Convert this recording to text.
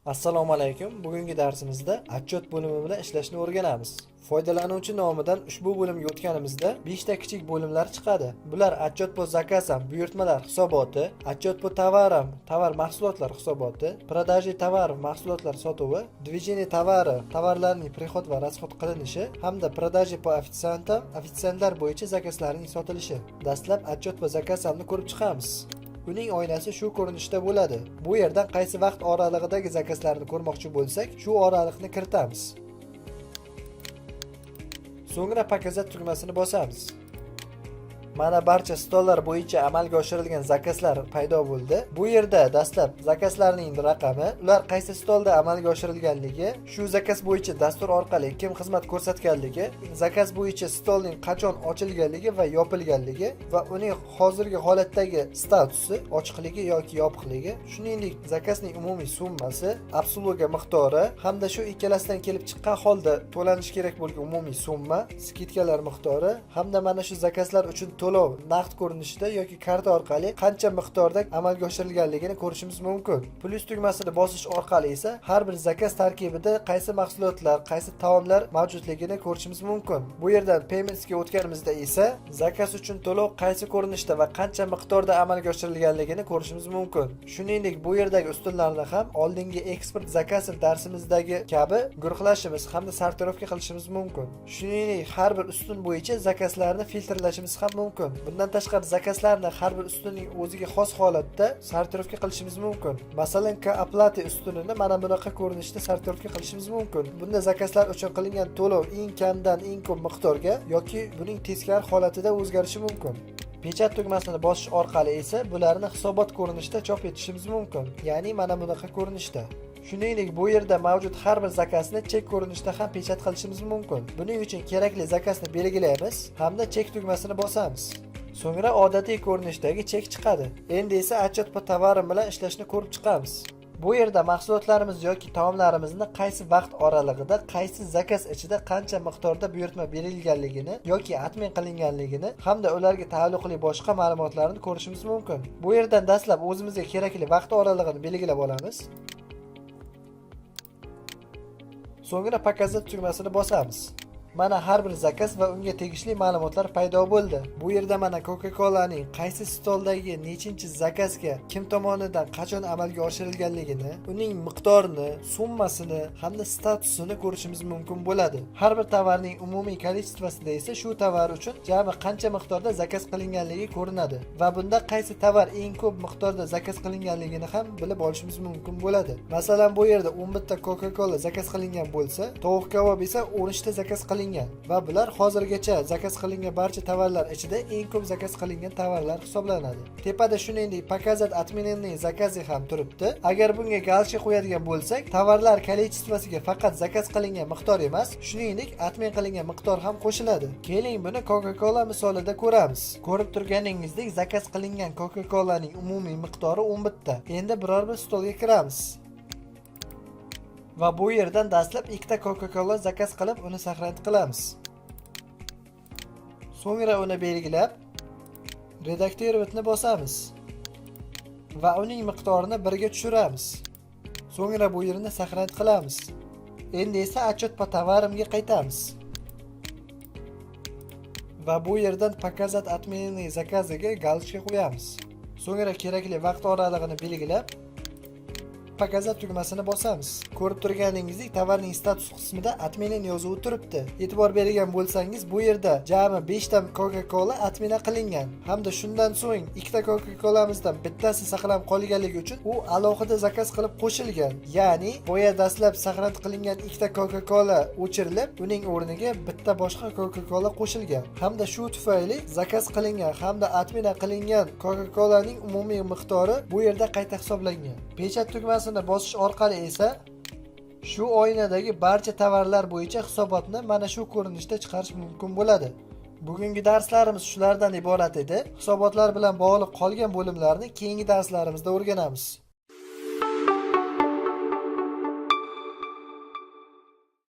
Assalomu alaykum. Bugungi darsimizda отчет bo'limi bilan ishlashni o'rganamiz. Foydalanuvchi nomidan ushbu bo'limga o'tganimizda 5 ta kichik bo'limlar chiqadi. Bular отчет по заказам, buyurtmalar hisoboti, отчет по товарам, tovar mahsulotlar hisoboti, продажи товаров, mahsulotlar sotuvi, движение товара, tovarlarning prixod va расход qilinishi hamda продажи по официантам, ofitsiantlar bo'yicha zakazlarning sotilishi. Dastlab отчет по заказамni ko'rib chiqamiz. Uning oynasi shu ko'rinishda bo'ladi. Bu yerdan qaysi vaqt oralig'idagi zakazlarni ko'rmoqchi bo'lsak, shu oraliqni kiritamiz. So'ngra показать tugmasini bosamiz. Mana barcha stollar bo'yicha amalga oshirilgan zakazlar paydo bo'ldi. Bu yerda dastlab zakazlarning raqami, ular qaysi stolda amalga oshirilganligi, shu zakaz bo'yicha dastur orqali kim xizmat ko'rsatganligi, zakaz bo'yicha stolning qachon ochilganligi va yopilganligi va uning hozirgi holatdagi statusi, ochiqligi yoki yopiqligi, shuningdek zakazning umumiy summasi, obsluga miqdori hamda shu ikkalasidan kelib chiqqan holda to'lanish kerak bo'lgan umumiy summa, skidkalar miqdori hamda mana shu zakazlar uchun to'lov naqd ko'rinishida yoki karta orqali qancha miqdorda amalga oshirilganligini ko'rishimiz mumkin. Plus tugmasini bosish orqali esa har bir zakaz tarkibida qaysi mahsulotlar, qaysi taomlar mavjudligini ko'rishimiz mumkin. Bu yerdan Payments'ga o'tganimizda esa zakaz uchun to'lov qaysi ko'rinishda va qancha miqdorda amalga oshirilganligini ko'rishimiz mumkin. Shuningdek, bu yerdagi ustunlarni ham oldingi eksport zakazov darsimizdagi kabi guruhlashimiz hamda sortirovka qilishimiz mumkin. Shuningdek, har bir ustun bo'yicha zakazlarni filtrlashimiz ham mumkin. Bundan tashqari zakazlarni har bir ustunning o'ziga xos holatda sortirovka qilishimiz mumkin. Masalan, oplata ustunini mana bunaqa ko'rinishda sortirovka qilishimiz mumkin. Bunda zakazlar uchun qilingan to'lov eng kamdan eng ko'p miqdorga yoki buning teskari holatida o'zgarishi mumkin. Pechat tugmasini bosish orqali esa bularni hisobot ko'rinishida chop etishimiz mumkin, ya'ni mana bunaqa ko'rinishda. Shuningdek, bu yerda mavjud har bir zakazni chek ko'rinishida ham pechat qilishimiz mumkin. Buning uchun kerakli zakazni belgilaymiz hamda chek tugmasini bosamiz. So'ngra odatiy ko'rinishdagi chek chiqadi. Endi esa отчет по товарам bilan ishlashni ko'rib chiqamiz. Bu yerda mahsulotlarimiz yoki taomlarimizni qaysi vaqt oralig'ida, qaysi zakaz ichida qancha miqdorda buyurtma berilganligini yoki atmen qilinganligini hamda ularga taalluqli boshqa ma'lumotlarni ko'rishimiz mumkin. Bu yerdan dastlab o'zimizga kerakli vaqt oralig'ini belgilab olamiz. So'ngra показать tugmasini bosamiz. Mana har bir zakaz va unga tegishli ma'lumotlar paydo bo'ldi. Bu yerda mana Coca-Colaning qaysi stoldagi nechinchi zakazga kim tomonidan qachon amalga oshirilganligini, uning miqdorini, summasini hamda statusini ko'rishimiz mumkin bo'ladi. Har bir tovarning umumiy kolичествосida esa shu tovar uchun jami qancha miqdorda zakaz qilinganligi ko'rinadi va bunda qaysi tovar eng ko'p miqdorda zakaz qilinganligini ham bilib olishimiz mumkin bo'ladi. Masalan, bu yerda 11 ta Coca-Cola zakaz qilingan bo'lsa, tovuq kabob esa 13 ta zakaz qilingan va bular hozirgacha zakaz qilingan barcha tovarlar ichida eng ko'p zakaz qilingan tovarlar hisoblanadi. Tepada shuningdek показать отмененный zakazi ham turibdi. Agar bunga galchka qo'yadigan bo'lsak, tovarlar kolичествосiga faqat zakaz qilingan miqdor emas, shuningdek atmen qilingan miqdor ham qo'shiladi. Keling buni Coca-Cola misolida ko'ramiz. Ko'rib turganingizdek, zakaz qilingan Coca-Colaning umumiy miqdori 11 ta. Endi biror bir stolga kiramiz. Va bu yerdan dastlab ikkita Coca-Cola zakaz qilib, uni saqlanib qilamiz. So'ngra uni belgilab, redaktorovni bosamiz va uning miqdorini 1 ga tushiramiz. So'ngra bu yerni saqlanib qilamiz. Endi esa отчет по товарамga qaytamiz. Va bu yerdan показать отмененный zakaziga galchka qo'yamiz. So'ngra kerakli vaqt oralig'ini belgilab, показать tugmasini bosamiz. Ko'rib turganingizdek, tovarning status qismida atmenen yozuvi turibdi. E'tibor bergan bo'lsangiz, bu yerda jami 5 ta Coca-Cola atmena qilingan. Hamda shundan so'ng ikkita Coca-Cola'mizdan bittasi saqlanib qolganligi uchun u alohida zakaz qilib qo'shilgan. Ya'ni, boya dastlab saqlanib qilingan ikkita Coca-Cola o'chirilib, uning o'rniga bitta boshqa Coca-Cola qo'shilgan. Hamda shu tufayli zakaz qilingan hamda atmena qilingan Coca-Colaning umumiy miqdori bu yerda qayta hisoblangan. Pechat tugmasi bosish orqali esa shu oynadagi barcha tovarlar bo'yicha hisobotni mana shu ko'rinishda chiqarish mumkin bo'ladi. Bugungi darslarimiz shulardan iborat edi. Hisobotlar bilan bog'liq qolgan bo'limlarni keyingi darslarimizda o'rganamiz.